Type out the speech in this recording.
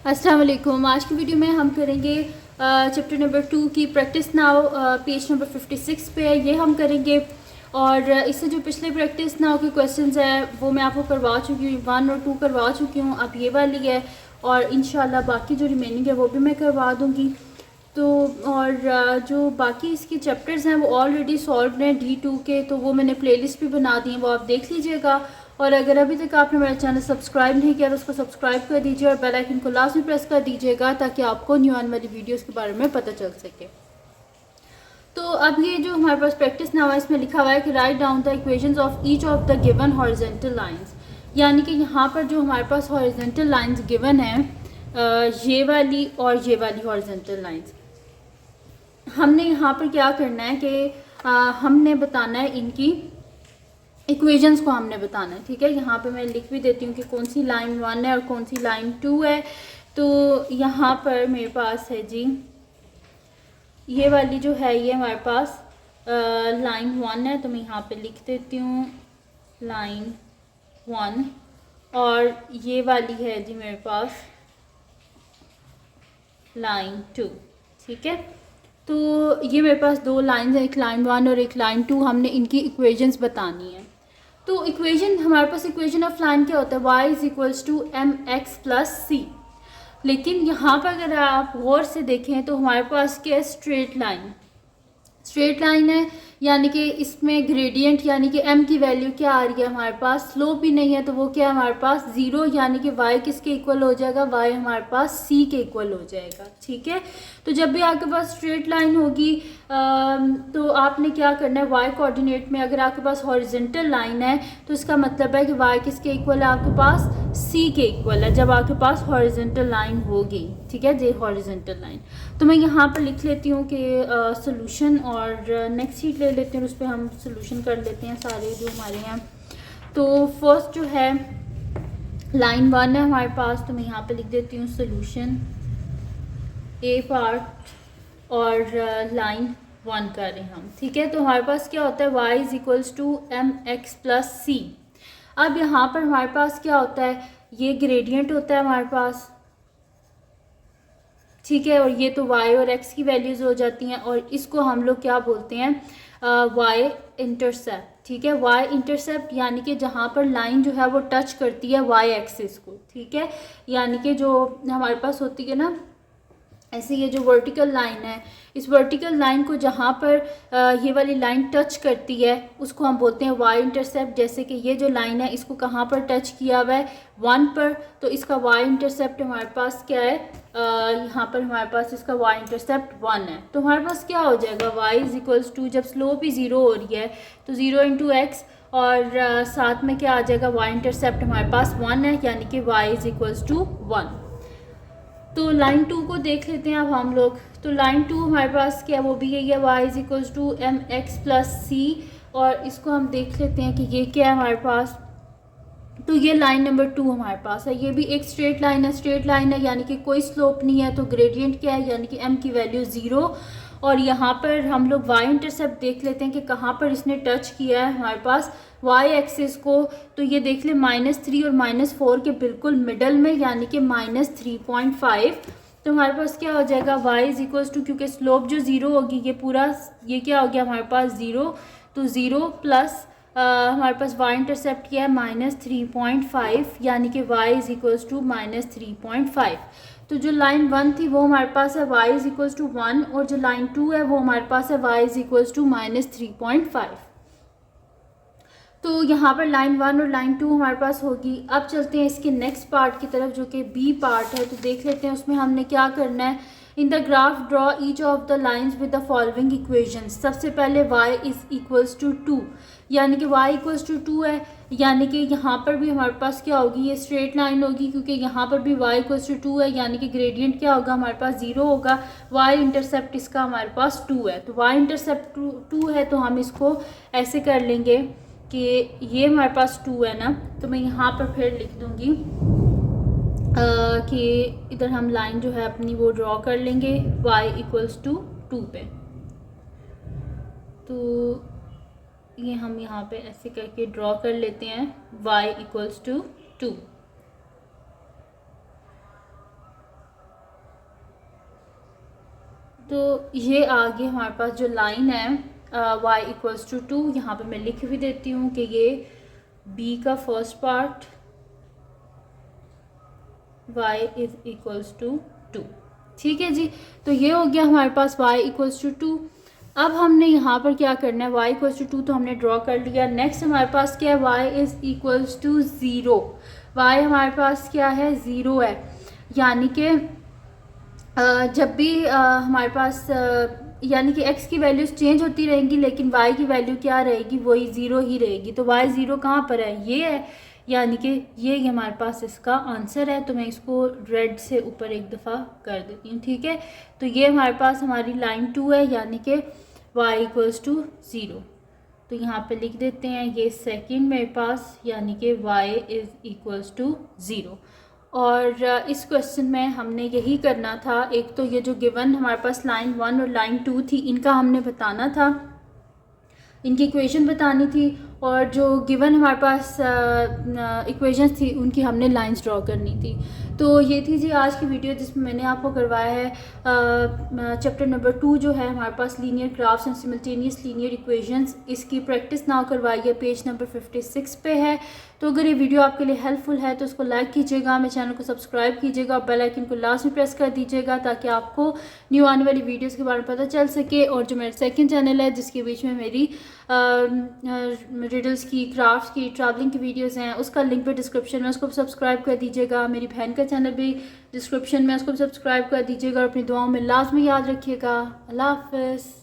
अस्सलाम वालेकुम। आज की वीडियो में हम करेंगे चैप्टर नंबर 2 की प्रैक्टिस नाउ। पेज नंबर 56 पे है, ये हम करेंगे। और इससे जो पिछले प्रैक्टिस नाउ के क्वेश्चंस है वो मैं आपको करवा चुकी हूँ, 1 और 2 करवा चुकी हूँ। अब ये वाली है और इंशाल्लाह बाकी जो रिमेनिंग है वो भी मैं करवा दूँगी। तो और जो बाकी इसके चैप्टर्स हैं वो ऑलरेडी सॉल्व हैं D2 के, तो वो मैंने प्लेलिस्ट भी बना दी है, वो आप देख लीजिएगा। और अगर अभी तक आपने मेरा चैनल सब्सक्राइब नहीं किया तो उसको सब्सक्राइब कर दीजिए और बेल आइकन को लास्ट में प्रेस कर दीजिएगा ताकि आपको न्यू आने वाली वीडियोस के बारे में पता चल सके। तो अब ये जो हमारे पास प्रैक्टिस नाउ है इसमें लिखा हुआ है कि write down the equations of each of the given horizontal lines. यानी कि यहाँ पर जो हमारे पास हॉरिजॉन्टल लाइंस गिवन है, ये वाली और ये वाली हॉरिजॉन्टल लाइंस, हमने यहाँ पर क्या करना है कि हमने बताना है इनकी इक्वेशंस को हमने बताना है। ठीक है, यहाँ पे मैं लिख भी देती हूँ कि कौन सी लाइन 1 है और कौन सी लाइन 2 है। तो यहाँ पर मेरे पास है जी, ये वाली जो है ये हमारे पास लाइन 1 है, तो मैं यहाँ पे लिख देती हूँ लाइन 1। और ये वाली है जी मेरे पास लाइन 2। ठीक है, तो ये मेरे पास दो लाइन है, एक लाइन 1 और एक लाइन 2। हमने इनकी इक्वेशंस बतानी है। तो इक्वेशन हमारे पास, इक्वेशन ऑफ लाइन क्या होता है, y is equals to m x plus c. लेकिन यहाँ पर अगर आप गौर से देखें तो हमारे पास क्या है, स्ट्रेट लाइन। स्ट्रेट लाइन है यानी कि इसमें ग्रेडियंट यानी कि m की वैल्यू क्या आ रही है हमारे पास, स्लोप भी नहीं है, तो वो क्या है हमारे पास 0, यानी कि y किसके इक्वल हो जाएगा, y हमारे पास c के इक्वल हो जाएगा। ठीक है, तो जब भी आपके पास स्ट्रेट लाइन होगी तो आपने क्या करना है, y कोऑर्डिनेट में अगर आपके पास हॉरिजॉन्टल लाइन है तो इसका मतलब है कि y किसके इक्वल है, आपके पास c के इक्वल है जब आपके पास हॉरिजॉन्टल लाइन होगी। ठीक है, ये हॉरिजॉन्टल लाइन। तो मैं यहाँ पर लिख लेती हूँ कि सोल्यूशन, और नेक्स्ट शीट ले लेते हैं, उस पर हम सोल्यूशन कर लेते हैं सारे जो हमारे हैं। तो फर्स्ट जो है लाइन 1 है हमारे पास, तो मैं यहाँ पे लिख देती हूँ सोल्यूशन ए पार्ट और लाइन 1 कर रहे हैं हम। ठीक है, तो हमारे पास क्या होता है, y is equals to m x plus c. अब यहाँ पर हमारे पास क्या होता है, ये ग्रेडियंट होता है हमारे पास। ठीक है, और ये तो y और x की वैल्यूज़ हो जाती हैं, और इसको हम लोग क्या बोलते हैं, y इंटरसेप्ट। ठीक है, y इंटरसेप्ट यानी कि जहाँ पर लाइन जो है वो टच करती है y एक्सिस को। ठीक है, यानी कि जो हमारे पास होती है ना, ऐसे ये जो वर्टिकल लाइन है, इस वर्टिकल लाइन को जहाँ पर ये वाली लाइन टच करती है उसको हम बोलते हैं y इंटरसेप्ट। जैसे कि ये जो लाइन है इसको कहाँ पर टच किया हुआ है, 1 पर, तो इसका y इंटरसेप्ट हमारे पास क्या है, यहाँ पर हमारे पास इसका y इंटरसेप्ट 1 है। तो हमारे पास क्या हो जाएगा, y इज इक्वल्स टू, जब स्लोप ही 0 हो रही है तो 0 इंटू एक्स, और साथ में क्या आ जाएगा, y इंटरसेप्ट हमारे पास 1 है, यानी कि y इज इक्वल्स टू 1। तो लाइन 2 को देख लेते हैं अब हम लोग। तो लाइन 2 हमारे पास क्या, वो भी यही है, y is equals to m x plus c. और इसको हम देख लेते हैं कि ये क्या है हमारे पास। तो ये लाइन नंबर 2 हमारे पास है, ये भी एक स्ट्रेट लाइन है। स्ट्रेट लाइन है यानी कि कोई स्लोप नहीं है, तो ग्रेडियंट क्या है, यानी कि m की वैल्यू 0। और यहाँ पर हम लोग y इंटरसेप्ट देख लेते हैं कि कहाँ पर इसने टच किया है हमारे पास y एक्सिस को। तो ये देख ले -3 और -4 के बिल्कुल मिडल में, यानी कि -3.5। तो हमारे पास क्या हो जाएगा, y इज इक्वल्स टू, क्योंकि स्लोप जो 0 होगी, ये पूरा ये क्या हो गया हमारे पास 0, तो 0 प्लस हमारे पास y इंटरसेप्ट किया है -3.5, यानी कि y इज इक्वल्स टू -3.5। तो जो लाइन 1 थी वो हमारे पास है y इज इक्वल्स टू 1, और जो लाइन 2 है वो हमारे पास है y इज इक्वल्स टू -3.5। तो यहाँ पर लाइन 1 और लाइन 2 हमारे पास होगी। अब चलते हैं इसके नेक्स्ट पार्ट की तरफ जो कि बी पार्ट है। तो देख लेते हैं उसमें हमने क्या करना है। In the graph draw each of the lines with the following equations. सबसे पहले y इज इक्वल्स टू 2, यानी कि y इक्वल्स टू 2 है, यानी कि यहाँ पर भी हमारे पास क्या होगी, ये स्ट्रेट लाइन होगी, क्योंकि यहाँ पर भी y इक्वल्स टू 2 है, यानी कि ग्रेडियंट क्या होगा हमारे पास 0 होगा। y इंटरसेप्ट इसका हमारे पास 2 है, तो y इंटरसेप्ट 2 है, तो हम इसको ऐसे कर लेंगे कि ये हमारे पास 2 है ना, तो मैं यहाँ पर फिर लिख दूँगी कि इधर हम लाइन जो है अपनी वो ड्रॉ कर लेंगे y इक्वल्स टू 2 पे। तो ये हम यहाँ पे ऐसे करके ड्रॉ कर लेते हैं y इक्वल्स टू 2। तो ये आगे हमारे पास जो लाइन है y इक्वल्स टू 2, यहाँ पे मैं लिख भी देती हूँ कि ये b का first part y is equals to 2। ठीक है जी, तो ये हो गया हमारे पास y इक्वल्स टू 2। अब हमने यहाँ पर क्या करना है, y इक्वल्स टू 2 तो हमने ड्रॉ कर लिया। नेक्स्ट हमारे पास क्या है, y is equals to 0। y हमारे पास क्या है, 0 है, यानी कि जब भी हमारे पास यानी कि x की वैल्यूज़ चेंज होती रहेंगी लेकिन y की वैल्यू क्या रहेगी, वही 0 ही रहेगी। तो y 0 कहाँ पर है, ये है, यानी कि ये हमारे पास इसका आंसर है। तो मैं इसको रेड से ऊपर एक दफ़ा कर देती हूँ। ठीक है, तो ये हमारे पास हमारी लाइन 2 है, यानी कि y इक्वल्स टू 0। तो यहाँ पे लिख देते हैं ये सेकंड मेरे पास, यानी कि y इज़ इक्वल्स टू 0। और इस क्वेश्चन में हमने यही करना था। एक तो ये जो गिवन हमारे पास लाइन 1 और लाइन 2 थी, इनका हमने बताना था, इनकी इक्वेशन बतानी थी, और जो गिवन हमारे पास इक्वेशंस थी उनकी हमने लाइंस ड्रॉ करनी थी। तो ये थी जी आज की वीडियो, जिसमें मैंने आपको करवाया है चैप्टर नंबर 2 जो है हमारे पास linear graphs and simultaneous linear equations, इसकी प्रैक्टिस नाउ करवाई है, पेज नंबर 56 पे है। तो अगर ये वीडियो आपके लिए हेल्पफुल है तो उसको लाइक कीजिएगा, मेरे चैनल को सब्सक्राइब कीजिएगा, बेल आइकन को लास्ट में प्रेस कर दीजिएगा ताकि आपको न्यू आने वाली वीडियोस के बारे में पता चल सके। और जो मेरा सेकंड चैनल है जिसके बीच में मेरी रिडल्स की, क्राफ्ट्स की, ट्रैवलिंग की वीडियोस हैं, उसका लिंक भी डिस्क्रिप्शन में, उसको भी सब्सक्राइब कर दीजिएगा। मेरी बहन का चैनल भी डिस्क्रिप्शन में, उसको भी सब्सक्राइब कर दीजिएगा। और अपनी दुआओं में लाजमी याद रखिएगा। अल्लाह हाफ़िज़।